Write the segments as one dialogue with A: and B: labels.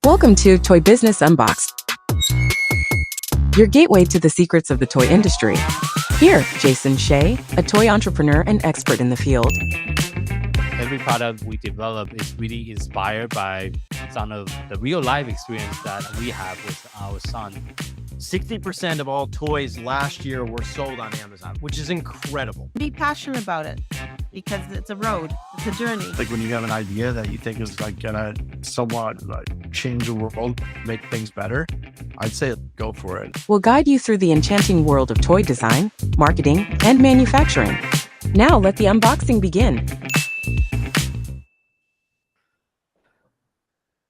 A: Welcome to Toy Business Unboxed, your gateway to the secrets of the toy industry. Here, Jason Shea, a toy entrepreneur and expert in the field.
B: Every product we develop is really inspired by some of the real life experience that we have with our son.
C: 60% of all toys last year were sold on Amazon, which is incredible.
D: Be passionate about it because it's a road, it's a journey.
E: Like when you have an idea that you think is like gonna somewhat like change the world, make things better, I'd say go for it.
A: We'll guide you through the enchanting world of toy design, marketing, and manufacturing. Now let the unboxing begin.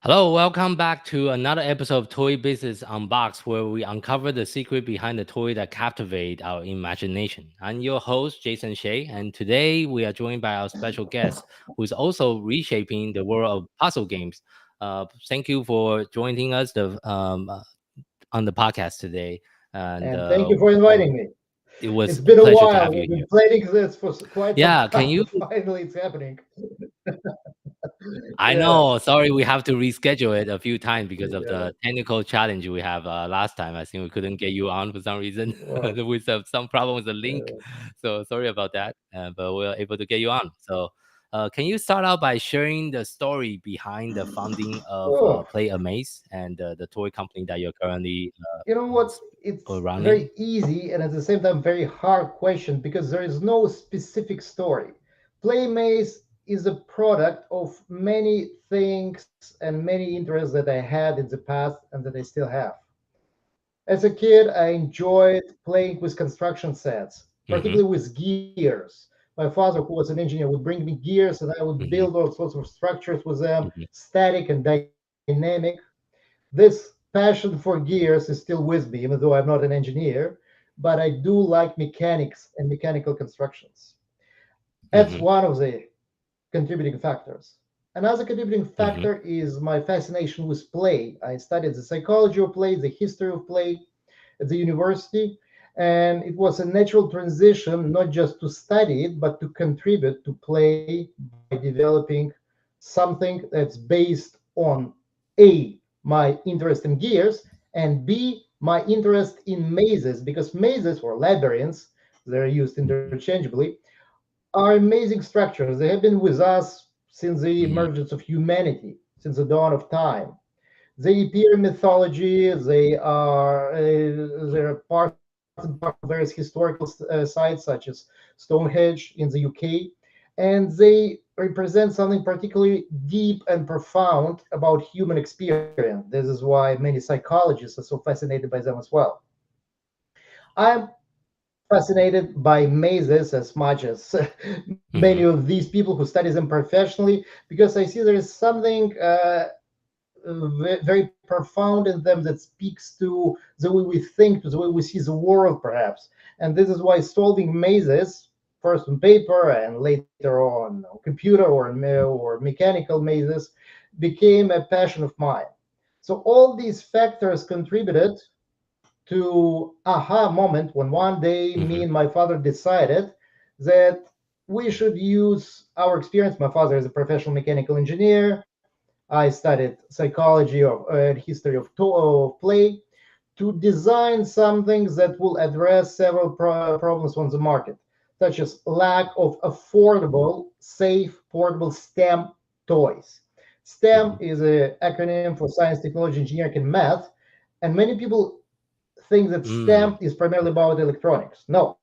B: Hello, welcome back to another episode of Toy Business Unboxed, where we uncover the secret behind the toy that captivate our imagination. I'm your host, Jason Shea, and today we are joined by our special guest, who is also reshaping the world of puzzle games. Thank you for joining us on the podcast today.
F: And thank you for inviting me. It's been a while. We've been planning this for quite some time.
B: Can you?
F: Finally, it's happening.
B: I know. Sorry, we have to reschedule it a few times because of the technical challenge we have last time. I think we couldn't get you on for some reason with some problem with the link. So sorry about that, but we were able to get you on. So can you start out by sharing the story behind the founding of Play Amaze and the toy company that you're currently
F: you know what? It's
B: running?
F: Very easy and at the same time very hard question because there is no specific story. Play Amaze is a product of many things and many interests that I had in the past and that I still have. As a kid, I enjoyed playing with construction sets, particularly with gears. My father, who was an engineer, would bring me gears and I would build all sorts of structures with them, static and dynamic. This passion for gears is still with me, even though I'm not an engineer, but I do like mechanics and mechanical constructions. That's one of the contributing factors. Another contributing factor is my fascination with play. I studied the psychology of play, the history of play at the university, and it was a natural transition not just to study it, but to contribute to play by developing something that's based on A, my interest in gears, and B, my interest in mazes, because mazes or labyrinths, they're used interchangeably, are amazing structures. They have been with us since the emergence of humanity, since the dawn of time. They appear in mythology. They're part of various historical sites, such as Stonehenge in the UK, and they represent something particularly deep and profound about human experience. This is why many psychologists are so fascinated by them as well. I'm fascinated by mazes as much as many of these people who study them professionally, because I see there is something very profound in them that speaks to the way we think, to the way we see the world, perhaps. And this is why solving mazes, first on paper and later on computer or mechanical mazes, became a passion of mine. So all these factors contributed to aha moment when one day me and my father decided that we should use our experience. My father is a professional mechanical engineer. I studied psychology and history of play to design something that will address several problems on the market, such as lack of affordable, safe, portable STEM toys. STEM is an acronym for science, technology, engineering, and math, and many people think that STEM is primarily about electronics. No.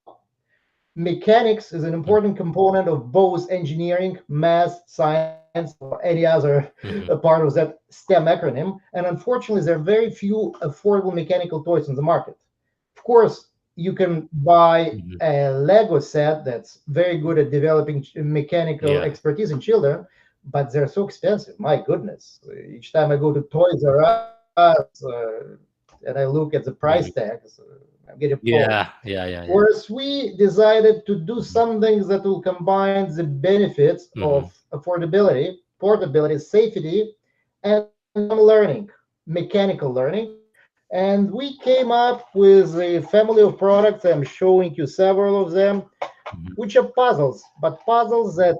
F: Mechanics is an important component of both engineering, math, science, or any other part of that STEM acronym. And unfortunately, there are very few affordable mechanical toys on the market. Of course, you can buy a Lego set that's very good at developing mechanical expertise in children, but they're so expensive. My goodness. Each time I go to Toys R Us, and I look at the price tags, I'm getting Whereas we decided to do something that will combine the benefits of affordability, portability, safety, and learning, mechanical learning. And we came up with a family of products. I'm showing you several of them, which are puzzles, but puzzles that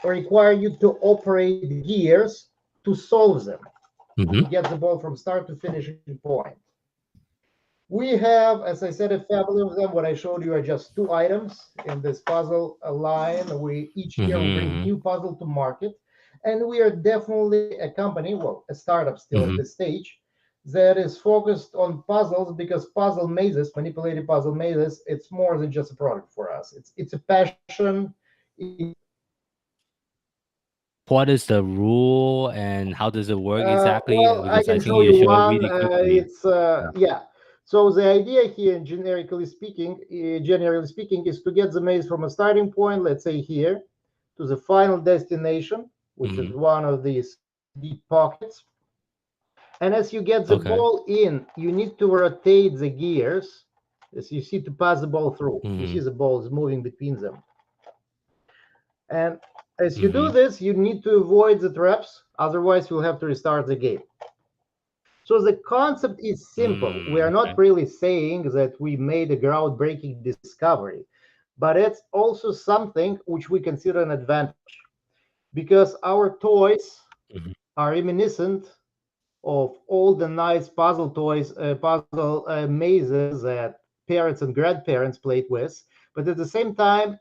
F: require you to operate gears to solve them.
B: Mm-hmm.
F: get the ball from start to finishing point. We have, as I said, a family of them. What I showed you are just two items in this puzzle line. We each year we bring
B: Mm-hmm.
F: new puzzle to market, and we are definitely a company, well, a startup still at
B: Mm-hmm.
F: this stage, that is focused on puzzles because puzzle mazes, manipulated puzzle mazes, it's more than just a product for us. It's a passion.
B: What is the rule and how does it work exactly?
F: Well, I
B: Because I
F: can
B: think
F: show
B: you
F: you
B: show it
F: one.
B: really quickly.
F: It's
B: Yeah.
F: yeah. So the idea here, generally speaking, is to get the maze from a starting point, let's say here, to the final destination, which is
B: Mm-hmm.
F: one of these deep pockets. And as you get the
B: Okay.
F: ball in, you need to rotate the gears. As you see, to pass the ball through. You
B: Mm-hmm.
F: see the ball is moving between them. And as you do
B: Mm-hmm.
F: this, you need to avoid the traps. Otherwise, you'll have to restart the game. So the concept is simple. We are
B: Okay.
F: not really saying that we made a groundbreaking discovery, but it's also something which we consider an advantage because our toys
B: Mm-hmm.
F: are reminiscent of all the nice puzzle toys, puzzle mazes that parents and grandparents played with, but at the same time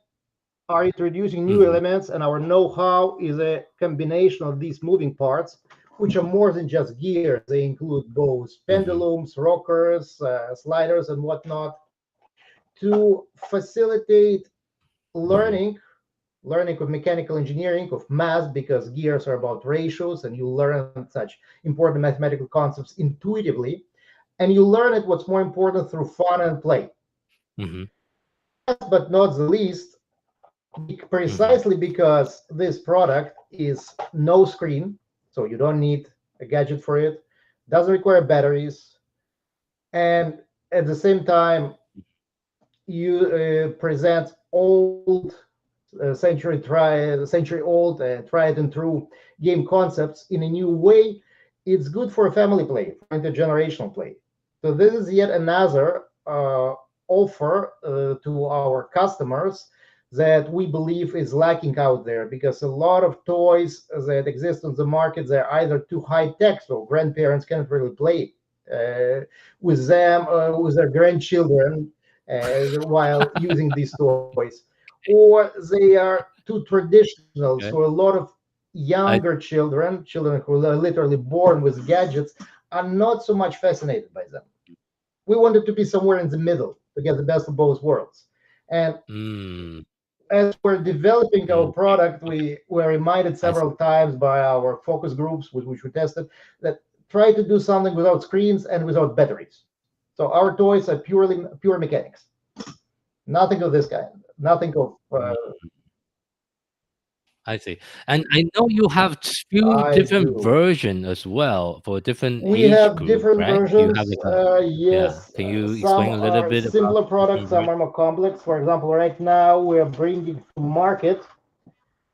F: are introducing new
B: Mm-hmm.
F: elements, and our know-how is a combination of these moving parts, which are more than just gears. They include both
B: Mm-hmm.
F: pendulums, rockers, sliders, and whatnot, to facilitate
B: Mm-hmm.
F: learning of mechanical engineering, of math, because gears are about ratios, and you learn such important mathematical concepts intuitively, and you learn it, what's more important, through fun and play.
B: Mm-hmm.
F: Last but not the least,
B: Mm-hmm.
F: precisely because this product is no screen, so you don't need a gadget for it, doesn't require batteries, and at the same time, you present old, century old, tried and true game concepts in a new way. It's good for a family play, for intergenerational play. So this is yet another offer to our customers that we believe is lacking out there, because a lot of toys that exist on the market, they're either too high tech, so grandparents can't really play uh, with them, with their grandchildren, while using these toys, or they are too traditional. So
B: Okay.
F: a lot of
B: I
F: younger children who are literally born with gadgets, are not so much fascinated by them. We wanted to be somewhere in the middle to get the best of both worlds. And
B: mm,
F: as we're developing our
B: mm,
F: product,
B: okay.
F: we were reminded
B: I see.
F: several times by our focus groups with which we tested that try to do something without screens and without batteries. So our toys are pure mechanics. Nothing of this kind. Nothing of.
B: Mm, I see. And I know you have few
F: I
B: different
F: do.
B: version as well for different
F: We
B: age
F: have
B: group,
F: different
B: right? You have
F: versions.
B: like a yeah.
F: Yes,
B: Can you
F: some
B: explain a little
F: are
B: bit about
F: simpler
B: the different
F: products, some
B: version?
F: are more complex. For example, right now we are bringing to market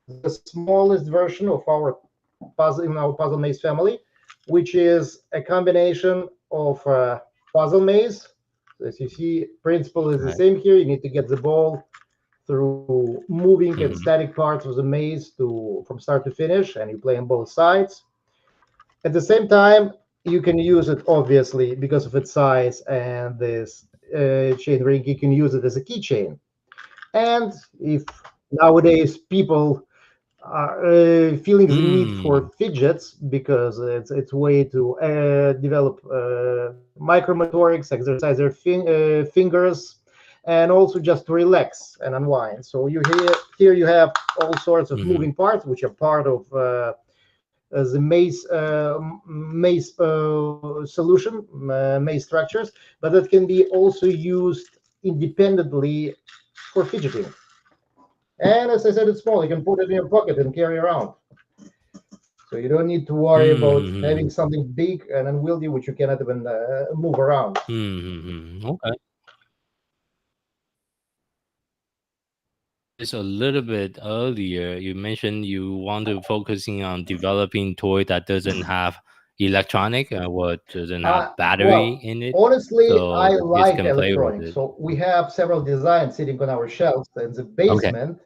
F: the smallest version of our puzzle maze family, which is a combination of puzzle maze. As you see, principle is the
B: Right.
F: same here. You need to get the ball through moving and
B: Mm-hmm.
F: static parts of the maze to from start to finish, and you play on both sides. At the same time, you can use it, obviously, because of its size and this chain ring. You can use it as a keychain. And if nowadays people are feeling the need
B: Mm,
F: for fidgets, because it's a way to develop micromotorics, exercise their fingers, and also just to relax and unwind. So here you have all sorts of
B: mm-hmm.
F: moving parts, which are part of the maze solution, maze structures, but that can be also used independently for fidgeting. And as I said, it's small. You can put it in your pocket and carry around. So you don't need to worry about
B: Mm-hmm.
F: having something big and unwieldy which you cannot even move around.
B: Mm-hmm. Okay. It's a little bit earlier. You mentioned you want to focusing on developing toy that doesn't have electronic or doesn't have battery
F: Well,
B: in it,
F: honestly,
B: so
F: I
B: the kids
F: like
B: can play with
F: electronics.
B: it.
F: So we have several designs sitting on our shelves in the
B: Okay.
F: basement,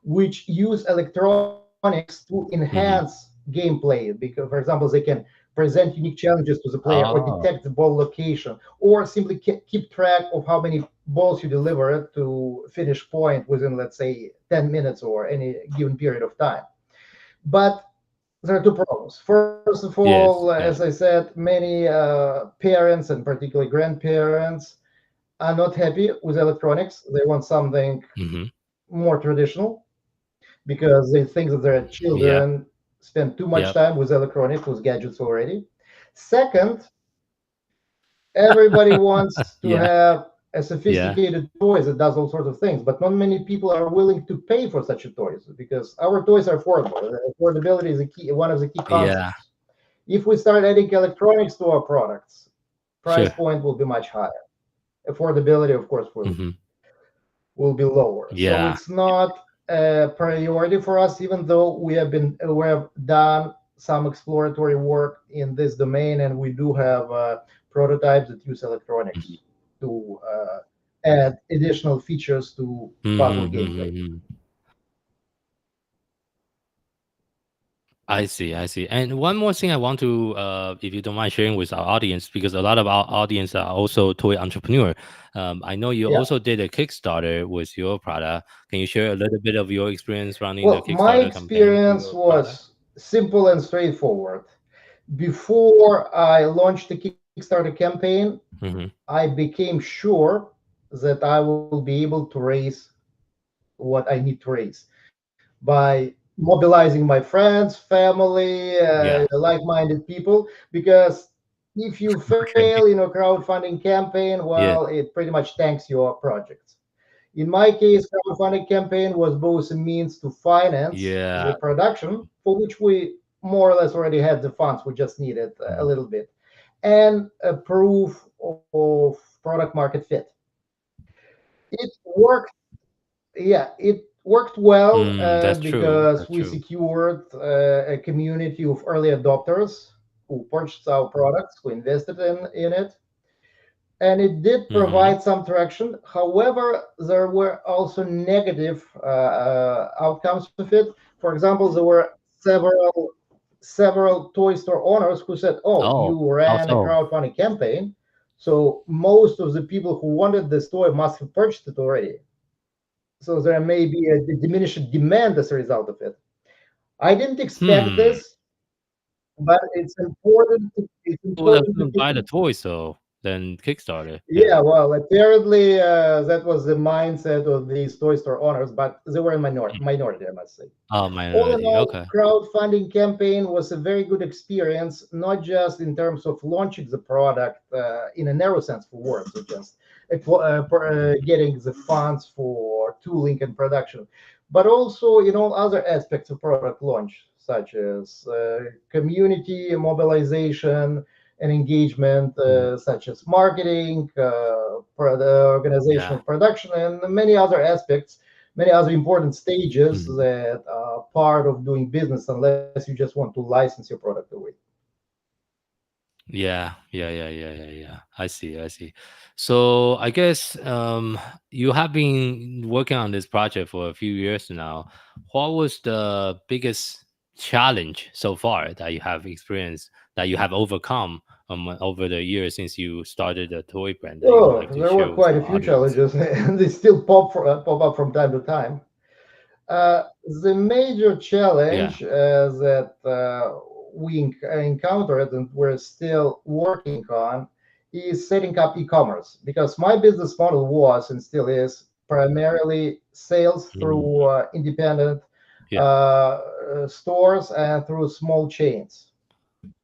F: which use electronics to
B: Mm-hmm.
F: enhance gameplay. Because, for example, they can present unique challenges to the player, or
B: Oh,
F: detect the ball location, or simply keep track of how many balls you deliver to finish point within, let's say, 10 minutes or any given period of time. But there are two problems. First of all,
B: yes,
F: as I
B: yes.
F: said, many parents and particularly grandparents are not happy with electronics. They want something
B: Hmm.
F: more traditional because they think that their
B: Yeah,
F: children spend too much
B: yep,
F: time with electronics, with gadgets already. Second, everybody wants to
B: yeah,
F: have a
B: yeah,
F: sophisticated toy that does all sorts of things, but not many people are willing to pay for such a toys because our toys are affordable. Affordability is a key, one of the key
B: yeah.
F: concepts. If we start adding electronics to our products, price
B: Sure.
F: point will be much higher. Affordability, of course,
B: Hmm.
F: will be lower. So
B: Yeah.
F: it's not a priority for us, even though we have done some exploratory work in this domain, and we do have prototypes that use
B: Mhm.
F: electronics to add additional features to puzzle gameplay.
B: Mhm. I see, I see. And one more thing I want to, if you don't mind sharing with our audience, because a lot of our audience are also toy entrepreneur. I know you
F: Yeah.
B: also did a Kickstarter with your product. Can you share a little bit of your experience running the
F: Well, my
B: Kickstarter campaign for
F: experience
B: your product?
F: was simple and straightforward. Before I launched the Kickstarter campaign,
B: Hmm.
F: I became sure that I will be able to raise what I need to raise by mobilizing my friends, family,
B: Yeah.
F: like-minded people. Because if you fail
B: Okay.
F: in a crowdfunding campaign, well,
B: Yeah.
F: it pretty much tanks your projects. In my case, crowdfunding campaign was both a means to finance the
B: Yeah.
F: production, for which we more or less already had the funds. We just needed a
B: Mhm.
F: little bit, and a proof of product market fit. It worked. Yeah, it worked well
B: That's true.
F: because
B: That's
F: we
B: true.
F: secured a community of early adopters who purchased our products, who invested in it, and it did
B: Hmm.
F: provide some traction. However, there were also negative outcomes of it. For example, there were several toy store owners who said, "Oh,
B: Oh,
F: you ran a
B: also.
F: crowdfunding campaign, so most of the people who wanted this toy must have purchased it already. So there may be a diminished demand as a result of it." I didn't expect
B: Hmm.
F: this, but it's
B: Who would have
F: important to
B: buy the
F: keep.
B: toys though? Then Kickstarter. Yeah.
F: Yeah, well, apparently that was the mindset of these toy store owners, but they were in minority, I must say.
B: Oh,
F: All in
B: minority.
F: all,
B: Okay.
F: crowdfunding campaign was a very good experience, not just in terms of launching the product in a narrow sense for words, so just getting the funds for tooling and production, but also in all other aspects of product launch, such as community mobilization and engagement,
B: Mhm.
F: such as marketing, the organization
B: Yeah.
F: of production, and many other aspects, many other important stages
B: Mhm.
F: that are part of doing business, unless you just want to license your product away.
B: Yeah, yeah, yeah, yeah, yeah, yeah. I see, I see. So I guess you have been working on this project for a few years now. What was the biggest challenge so far that you have experienced, that you have overcome over the years since you started a toy brand that you would
F: Oh,
B: like to
F: there were
B: share with
F: quite a
B: our
F: few
B: audience?
F: challenges, and they still pop up from time to time. The major
B: Yeah.
F: challenge that we encountered and we're still working on is setting up e-commerce, because my business model was and still is primarily sales
B: Mm,
F: through independent
B: yeah.
F: stores and through small chains.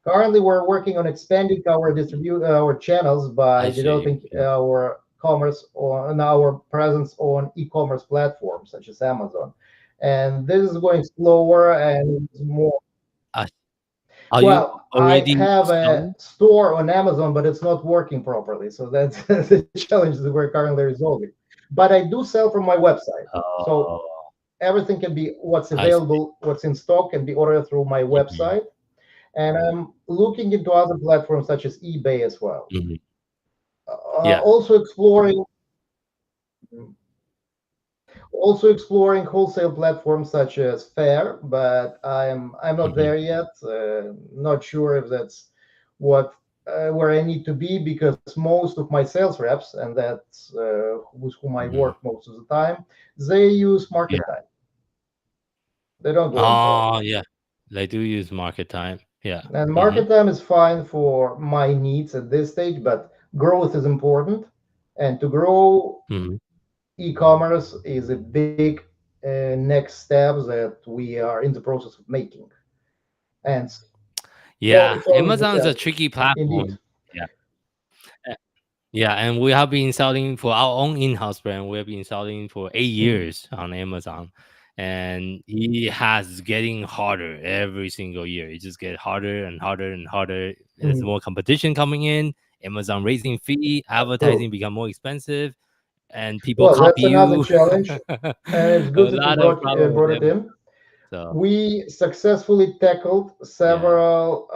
F: Currently, we're working on expanding our channels by
B: I see.
F: developing
B: Yeah.
F: our commerce on our presence on e-commerce platforms such as Amazon, and this is going slower and more.
B: Uh, are you
F: Well, I
B: already
F: have a
B: selling?
F: store on Amazon, but it's not working properly, so that's the challenge that we're currently resolving. But I do sell from my website, so
B: Oh,
F: everything can be what's
B: I see.
F: available, what's in stock, can be ordered through my
B: Mhm,
F: website, and I'm looking into other platforms such as eBay as well.
B: mhm. Yeah.
F: Also exploring Also exploring wholesale platforms such as Fair, but I'm not there yet. Not sure if that's what where I need to be, because most of my sales reps, and that's with whom I work most of the time, they use market
B: Yeah.
F: time. They don't go on sale.
B: Oh, yeah. They do use market time. Yeah.
F: And market time is fine for my needs at this stage, but growth is important. And to grow, e-commerce is a big next step that we are in the process of making. And
B: Yeah.
F: solving the
B: Amazon is a
F: challenges.
B: tricky
F: Indeed.
B: platform. Yeah. Yeah, and we have been selling for our own in-house brand. We have been selling for 8 years on Amazon, and it has getting harder every single year. It just gets harder and harder and harder. There's more competition coming in. Amazon raising fee,
F: True.
B: advertising become more expensive, and people
F: Well,
B: copy
F: that's another
B: you.
F: challenge, and it's
B: A
F: good that you
B: lot of problem with
F: brought it
B: Amazon.
F: in.
B: So
F: We successfully tackled several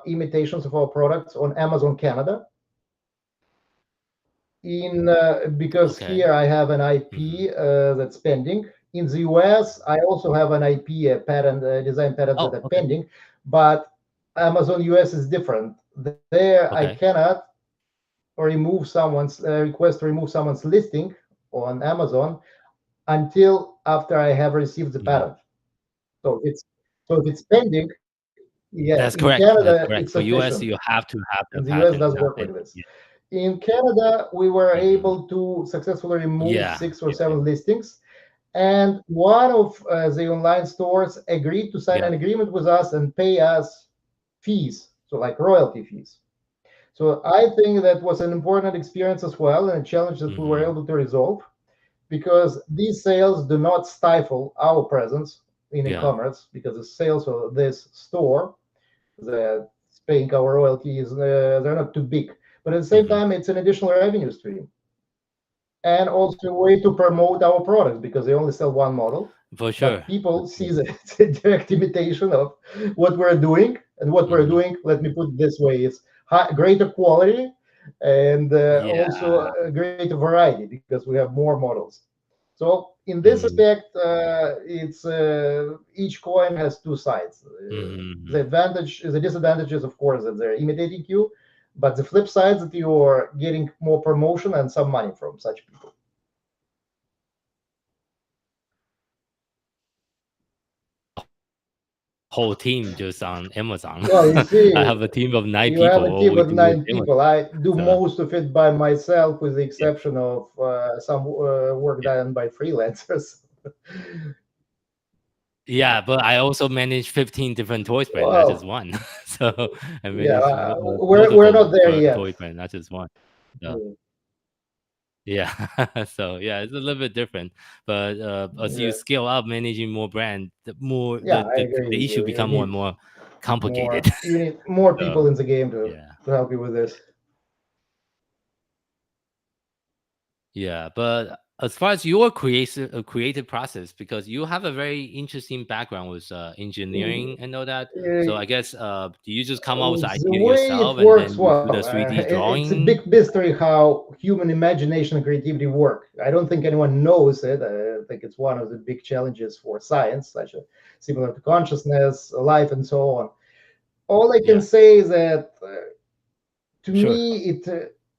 F: imitations of our products on Amazon Canada. Because here I have an IP that's pending. In the US, I also have an IP, a patent, design patent that are pending, but Amazon US is different. There, I cannot remove someone's request to remove someone's listing on Amazon until after I have received the patent. So if it's pending, yeah.
B: that's
F: In
B: correct. That's
F: Canada,
B: correct.
F: it's
B: For US,
F: sufficient.
B: you have to have the
F: In the US,
B: patent.
F: doesn't work like this. In Canada, we were able to successfully remove 6 or 7 listings, and one of the online stores agreed to sign an agreement with us and pay us fees, so like royalty fees. So I think that was an important experience as well, and a challenge that we were able to resolve, because these sales do not stifle our presence in e-commerce, because the sales of this store that's paying our royalties, they're not too big. But at the same time, it's an additional revenue stream, and also a way to promote our products, because they only sell one model.
B: For sure.
F: But people see that it's a direct imitation of what we're doing, and what we're doing, let me put it this way, is greater quality, and also a greater variety, because we have more models. So in this aspect, it's each coin has two sides. The disadvantage is, of course, that they're imitating you, but the flip side is that you are getting more promotion and some money from such people.
B: Whole team just on Amazon.
F: Well, you see,
B: I have a team of 9
F: you
B: people.
F: have a team of 9
B: Amazon.
F: people. I do
B: So,
F: most of it by myself, with the exception of some work done by freelancers.
B: yeah, but I also manage 15 different toys brands, not just one. So I manage
F: we're not there yet.
B: toy brand, not just one. So, yeah. So yeah, it's a little bit different. But as you scale up managing more brand, the issue become more and more complicated.
F: You need more people in the game to help you with this.
B: Yeah, but as far as your creative process, because you have a very interesting background with engineering and all that, so I guess do you just come up with the idea yourself and then you do the 3D drawing?
F: It's a big mystery how human imagination and creativity work. I don't think anyone knows it. I think it's one of the big challenges for science, similar to consciousness, life, and so on. All I can say is that to me, it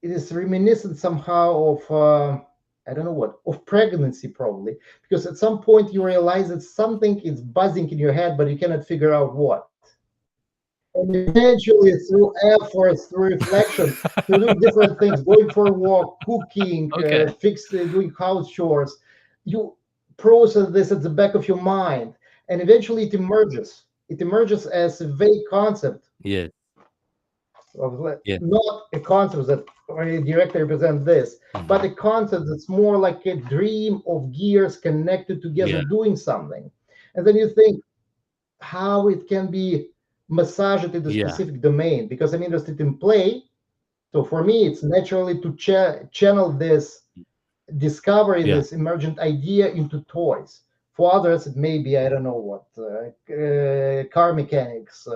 F: is reminiscent somehow of I don't know what, of pregnancy, probably, because at some point you realize that something is buzzing in your head, but you cannot figure out what. And eventually, through efforts, through reflection, through doing different things, going for a walk, cooking, doing house chores, you process this at the back of your mind, and eventually it emerges. It emerges as a vague concept. Not a concept that directly represents this, but a concept that's more like a dream of gears connected together doing something. And then you think how it can be massaged in the specific domain, because I'm interested in play. So for me, it's naturally to channel this discovery, this emergent idea into toys. For others, it may be, I don't know what, car mechanics,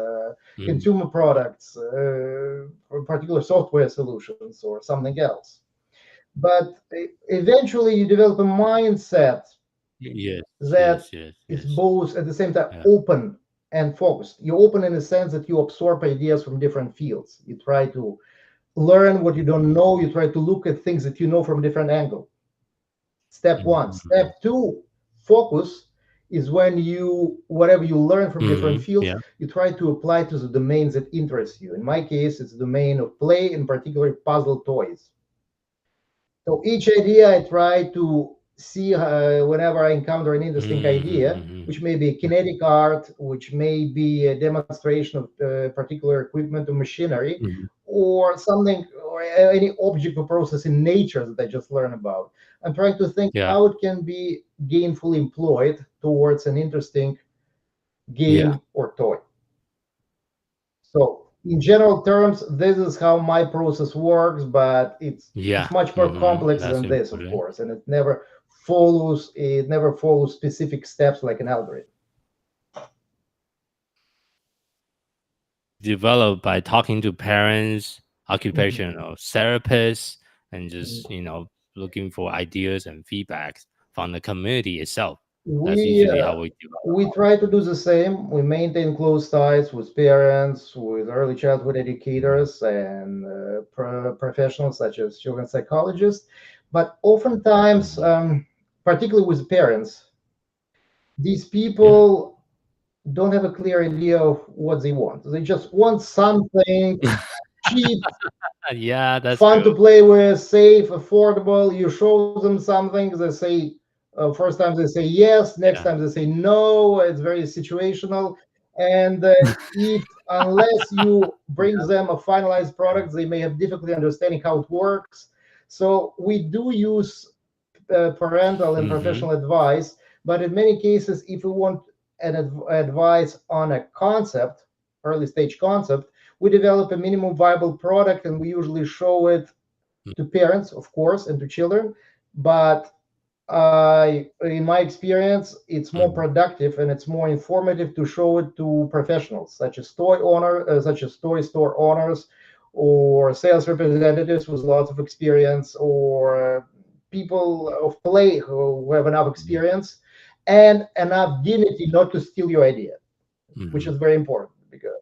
F: consumer products, or particular software solutions, or something else. But eventually, you develop a mindset
B: Yes,
F: that
B: yes, yes,
F: it's
B: yes.
F: both at the same time
B: Yeah.
F: open and focused. You open in the sense that you absorb ideas from different fields. You try to learn what you don't know. You try to look at things that you know from a different angle. Step one.
B: Mhm.
F: Step two, focus is when you, whatever you learn from different fields,
B: Yeah.
F: you try to apply to the domains that interest you. In my case, it's the domain of play, in particular puzzle toys. So each idea I try to see whenever I encounter an interesting idea, which may be a kinetic art, which may be a demonstration of particular equipment or machinery,
B: Mhm.
F: or something, or any object or process in nature that I just learned about. I'm trying to think
B: Yeah.
F: how it can be gainfully employed towards an interesting
B: Yeah.
F: game or toy. So in general terms, this is how my process works, but it's
B: Yeah.
F: much more complex
B: That's
F: than this, of
B: important.
F: course, and it never follows specific steps like an algorithm.
B: Developed by talking to parents,
F: Mhm.
B: occupational therapists, and just,
F: Mm.
B: looking for ideas and feedbacks from the community itself. That's
F: We
B: usually
F: uh,
B: how we develop.
F: we try to do the same. We maintain close ties with parents, with early childhood
B: Mhm.
F: educators, and professionals such as children psychologists. But oftentimes,
B: Mhm.
F: particularly with parents, these
B: Yeah.
F: people don't have a clear idea of what they want. They just want something cheap,
B: Yeah, that's
F: fun to
B: true.
F: play with, safe, affordable. You show them something, they say, first time they say yes, next
B: Yeah.
F: time they say no. It's very situational. And if unless you bring
B: Yeah.
F: them a finalized product, they may have difficulty understanding how it works. So we do use parental and
B: Mhm.
F: professional advice, but in many cases, if we want an advice on a concept, early stage concept, we develop a minimum viable product and we usually show it to parents, of course, and to children. But in my experience, it's more
B: Mhm.
F: productive and it's more informative to show it to professionals, such as toy store owners, or sales representatives with lots of experience, or people of play who have enough
B: Mhm.
F: experience and enough dignity not to steal your idea, which
B: Mhm.
F: is very important because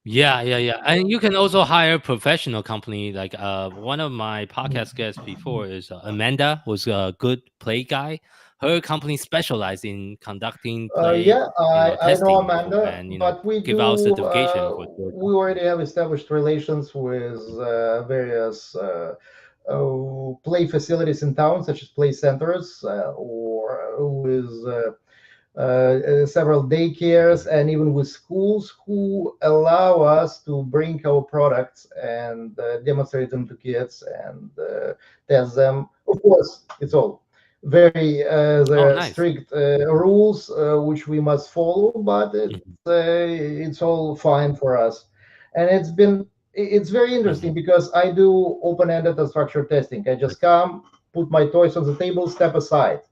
B: Yeah, yeah, yeah. And you can also hire professional company. Like one of my podcast guests before is Amanda, was a good play guy. Her company specialized in conducting play,
F: yeah, I know
B: testing for,
F: Amanda,
B: and
F: but we
B: give out
F: do
B: certification for your
F: we
B: company.
F: already have established relations with various play facilities in town, such as play centers, or with several daycares,
B: Mhm.
F: and even with schools who allow us to bring our products and demonstrate them to kids and test them. Of course, it's all very
B: Oh,
F: there are
B: nice.
F: strict rules which we must follow, but
B: Mhm.
F: it's all fine for us, and it's very interesting
B: Mhm.
F: because I do open-ended and structured testing. I just come, put my toys on the table, step aside.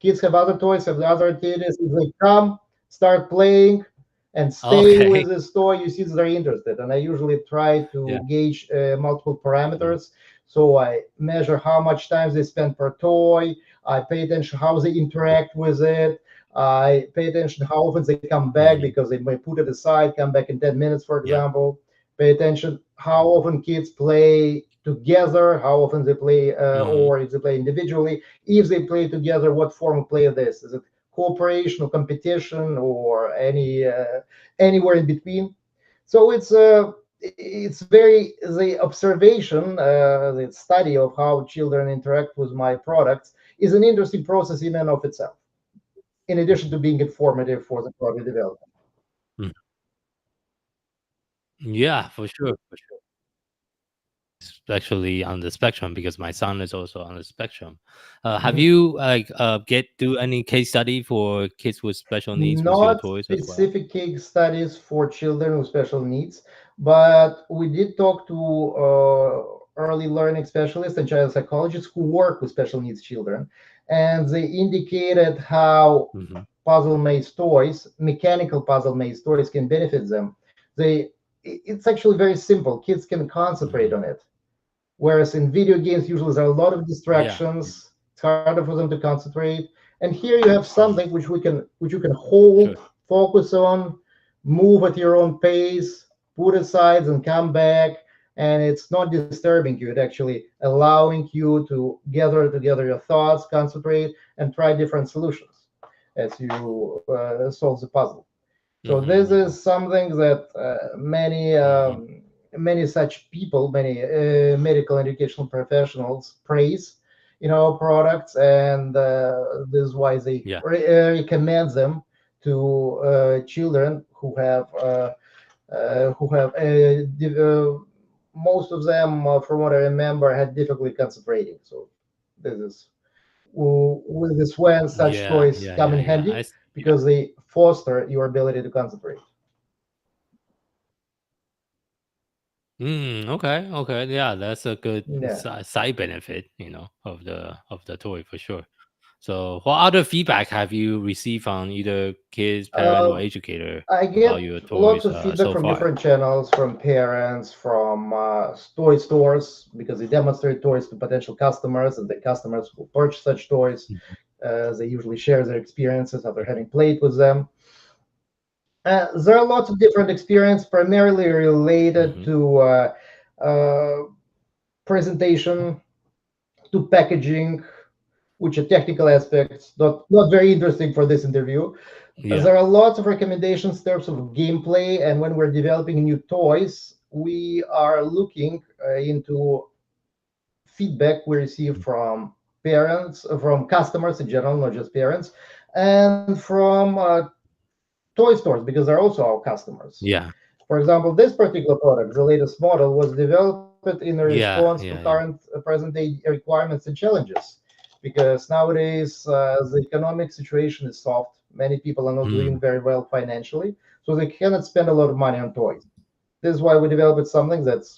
F: Kids have other toys, have the other activities. If they come, start playing, and stay
B: Okay.
F: with this toy, you see that they're interested. And I usually try
B: Yeah.
F: to gauge multiple
B: Mhm.
F: parameters. So I measure how much time they spend per toy. I pay attention how they interact with it. I pay attention how often they come back
B: Mhm.
F: because they may put it aside, come back in 10 minutes, for
B: Yeah.
F: example. Pay attention how often kids play together, how often they play,
B: Mhm.
F: or if they play individually. If they play together, what form of play this is? It cooperation or competition or anywhere in between? So it's very the observation, the study of how children interact with my products is an interesting process in and of itself. In addition to being informative for the product development.
B: Mhm. Yeah, for sure, for sure. Especially on the spectrum, because my son is also on the spectrum. Have
F: Mhm.
B: you get do any case study for kids with special needs with your
F: Not
B: toys as well?
F: specific case studies for children with special needs, but we did talk to early learning specialists and child psychologists who work with special needs children, and they indicated how
B: Hmm.
F: puzzle maze toys, mechanical puzzle maze toys, can benefit them. It's actually very simple. Kids can concentrate
B: Hmm.
F: on it. Whereas in video games, usually there are a lot of
B: Yeah.
F: distractions. It's harder for them to concentrate. And here you have something which you can hold,
B: Sure.
F: focus on, move at your own pace, put aside and come back, and it's not disturbing you. It actually allowing you to gather together your thoughts, concentrate, and try different solutions as you solve the puzzle. So this
B: Mm-hmm.
F: is something that
B: Mm-hmm.
F: many such people, many medical and educational professionals praise in our products, and this is why they
B: Yeah.
F: recommend them to children who have most of them, from what I remember, had difficulty concentrating. So this is with this when such
B: Yeah.
F: toys
B: Yeah.
F: come
B: Yeah.
F: in
B: Yeah.
F: handy
B: Yeah.
F: because they foster your ability to concentrate.
B: Okay. Okay. Yeah, that's a good
F: Yeah.
B: side benefit, of the toy for sure. So, what other feedback have you received from either kids, parent, or
F: Uh,
B: educator
F: I
B: about
F: get
B: your
F: lots
B: toys
F: of feedback
B: so
F: from
B: far?
F: different channels, from parents, from toy stores, because they demonstrate toys to potential customers, and the customers who purchase such toys, they usually share their experiences after having played with them. There are lots of different experiences, primarily related
B: Mm-hmm.
F: to uh, presentation, to packaging, which are technical aspects, not very interesting for this interview.
B: Yeah.
F: There are lots of recommendations in terms of gameplay, and when we're developing new toys, we are looking into feedback we receive from parents, from customers in general, not just parents, and from toy stores because they're also our customers.
B: Yeah.
F: For example, this particular product, the latest model, was developed in response
B: Yeah.
F: to
B: Yeah. Yeah.
F: current present day requirements and challenges. Because nowadays the economic situation is soft. Many people are not doing
B: Mm.
F: very well financially, so they cannot spend a lot of money on toys. This is why we developed something that's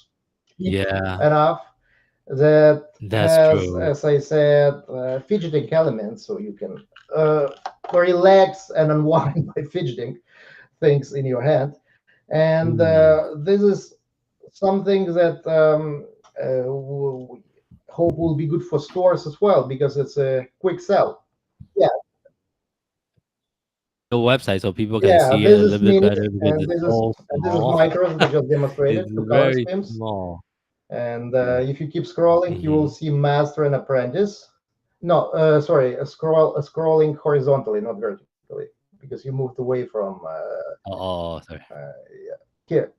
F: cheap
B: Yeah.
F: enough, that
B: That's
F: has,
B: true.
F: as I said, fidgeting elements, so you can uh, relax and unwind by fidgeting things in your hand. And
B: Mm.
F: this is something that we hope will be good for stores as well because it's a quick sell. Yeah,
B: The website so people can
F: yeah.
B: see it
F: This
B: a
F: is
B: little bit
F: mini,
B: better because
F: and
B: it's so
F: this is
B: small.
F: micro that we just
B: It's
F: demonstrated, two color
B: very
F: schemes.
B: small.
F: And if you keep scrolling, you will
B: Mm-hmm.
F: see master and apprentice. No, sorry, scrolling horizontally, not vertically, because you moved away from
B: Oh, sorry.
F: yeah. Here.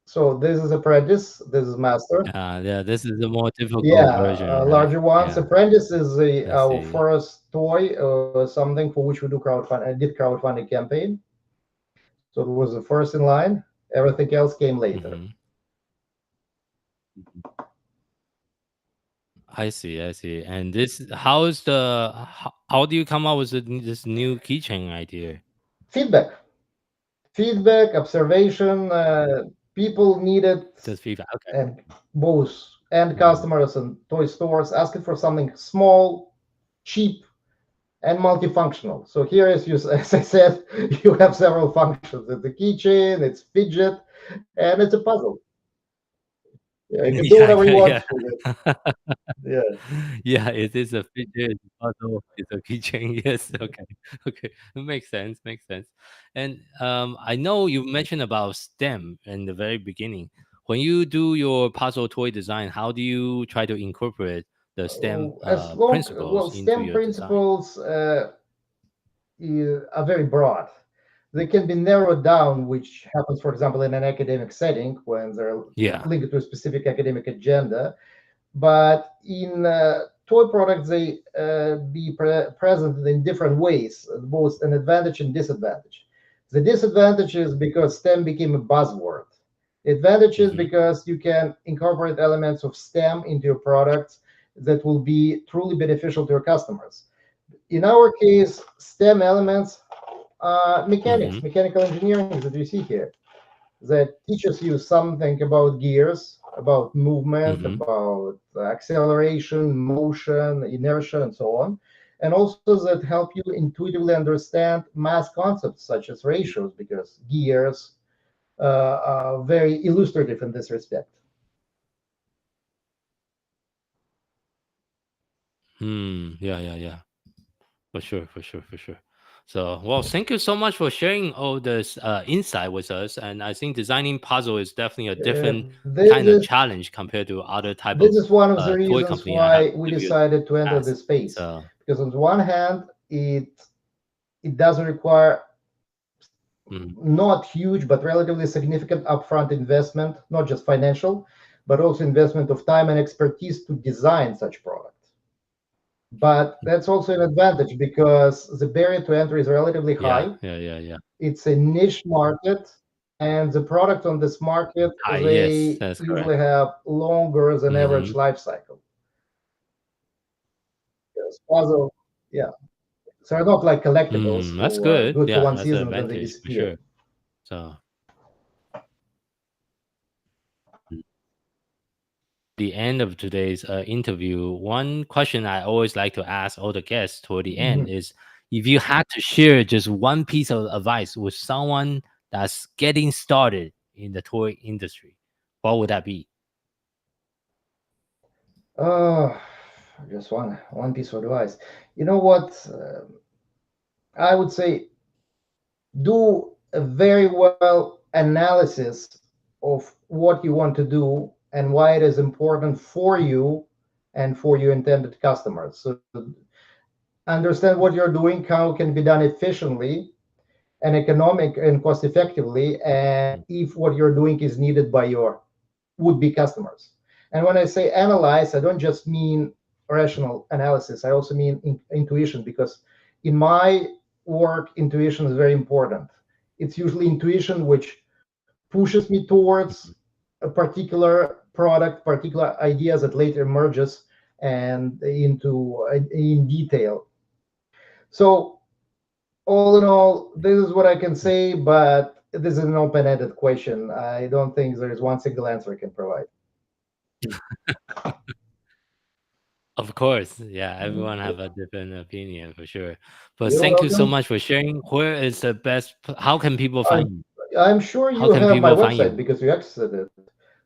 F: So this is apprentice, this is master.
B: Yeah, this is a more difficult
F: Yeah,
B: version, right?
F: larger ones.
B: Yeah,
F: Apprentice is
B: I
F: our
B: see.
F: first toy, something for which we do crowdfund. I did crowdfunding campaign, so it was the first in line. Everything else came later.
B: Mm-hmm. I see, I see. And how do you come up with this new keychain idea?
F: Feedback, feedback, observation. People needed,
B: Just feedback. Okay.
F: and both end
B: Mm.
F: customers and toy stores asking for something small, cheap, and multifunctional. So here, as I said, you have several functions. It's a keychain, it's fidget, and it's a puzzle. Yeah, you can do
B: Yeah,
F: whatever you
B: yeah,
F: want
B: yeah.
F: with it. Yeah.
B: Yeah, it is a feature, it's a puzzle, it's a keychain. Yes, okay. Okay. It makes sense, makes sense. And I know you mentioned about STEM in the very beginning. When you do your puzzle toy design, how do you try to incorporate the STEM principles
F: Well,
B: into
F: STEM
B: your design?
F: principles are very broad. They can be narrowed down, which happens, for example, in an academic setting when they're
B: Yeah.
F: linked to a specific academic agenda. But in toy products, they be present in different ways, both an advantage and disadvantage. The disadvantage is because STEM became a buzzword. The advantage is
B: Mm-hmm.
F: because you can incorporate elements of STEM into your products that will be truly beneficial to your customers. In our case, STEM elements are
B: Mm-hmm.
F: mechanical engineering that you see here, that teaches you something about gears, about movement,
B: Mm-hmm.
F: about acceleration, motion, inertia, and so on. And also that help you intuitively understand math concepts such as ratios, because gears are very illustrative in this respect.
B: Yeah. For sure. So, well, thank you so much for sharing all this insight with us. And I think designing puzzle is definitely a different
F: This
B: kind of
F: is
B: challenge compared to other type
F: this
B: of
F: is one of the
B: toy
F: reasons
B: company I have
F: why we
B: interviewed
F: decided to enter
B: past.
F: this space.
B: So,
F: Because on the one hand, it doesn't require
B: mhm.
F: not huge but relatively significant upfront investment, not just financial, but also investment of time and expertise to design such product. But that's also an advantage because the barrier to entry is relatively high.
B: Yeah.
F: It's a niche market, and the product on this market,
B: Yes,
F: they
B: that's correct.
F: usually have longer than average
B: Hmm.
F: life cycle. Yes, puzzle, yeah. So they're not like collectibles
B: That's
F: who are
B: good.
F: good for
B: Yeah,
F: one
B: that's an
F: season, then they
B: advantage for
F: disappear.
B: sure. So, mm, the end of today's interview, one question I always like to ask all the guests toward the end
F: Mhm.
B: is, if you had to share just one piece of advice with someone that's getting started in the toy industry, what would that be?
F: Uh, just one piece of advice. You know what? I would say do a very well analysis of what you want to do and why it is important for you and for your intended customers. So understand what you're doing, how it can be done efficiently and economic and cost effectively, and if what you're doing is needed by your would be customers. And when I say analyze, I don't just mean rational analysis, I also mean intuition, because in my work, intuition is very important. It's usually intuition which pushes me towards a particular product, particular ideas that later emerges and into in detail. So all in all, this is what I can say, but this is an open-ended question. I don't think there is one single answer I can provide.
B: Of course, yeah, everyone
F: Mm,
B: have a different opinion for sure. But
F: you're
B: thank you so
F: welcome.
B: much for sharing. Where is the best? How can people
F: I'm,
B: find you?
F: I'm sure
B: How
F: you
B: can
F: have my
B: people find
F: website
B: you?
F: because you accessed it.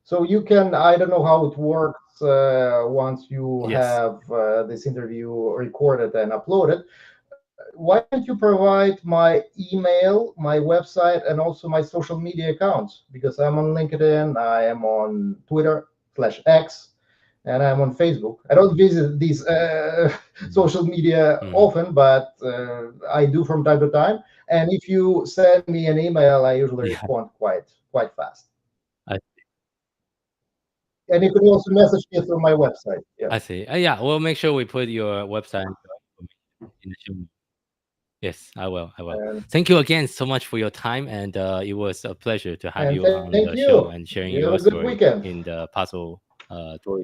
F: So you can, I don't know how it works once you
B: Yes.
F: have this interview recorded and uploaded. Why don't you provide my email, my website, and also my social media accounts? Because I'm on LinkedIn, I am on Twitter/X, and I'm on Facebook. I don't visit these
B: Mhm.
F: social media
B: Mhm.
F: often, but I do from time to time. And if you send me an email, I usually
B: Yeah,
F: respond quite fast.
B: I
F: And you can also message me through my website. Yeah.
B: I see. Yeah, we'll make sure we put your website and your information in the show notes. Yes, I will. I will.
F: And
B: Thank you again so much for your time, and it was a pleasure to have
F: and
B: you on
F: thank
B: the show
F: you.
B: and sharing
F: You have
B: your
F: a good
B: story
F: weekend.
B: in the puzzle toy